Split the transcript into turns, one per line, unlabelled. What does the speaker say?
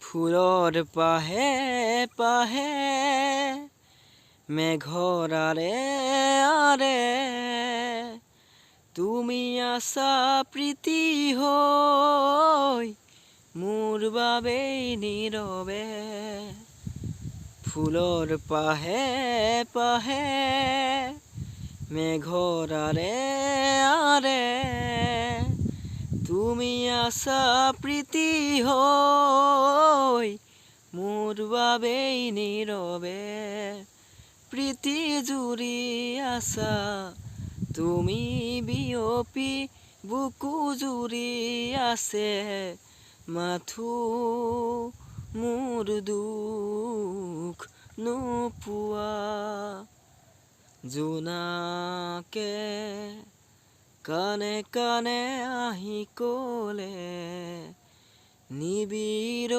ফুলৰ পাহে পাহে মেঘৰ আৰে আৰে তুমি আছা প্ৰীতি হৈ মোৰ বাবেই নীৰৱে। ফুলৰ পাহে পাহে মেঘৰ আৰে আৰে তুমি আছা প্ৰীতি হৈ মোৰ বাবেই নীৰৱে। প্ৰীতি জুৰি আছা তুমি বিয়পি বুকু জুৰি আছে মাথো মোৰ দুখ নোপোৱা। জোনাকে কানে কানে আহি ক'লে নিবিড়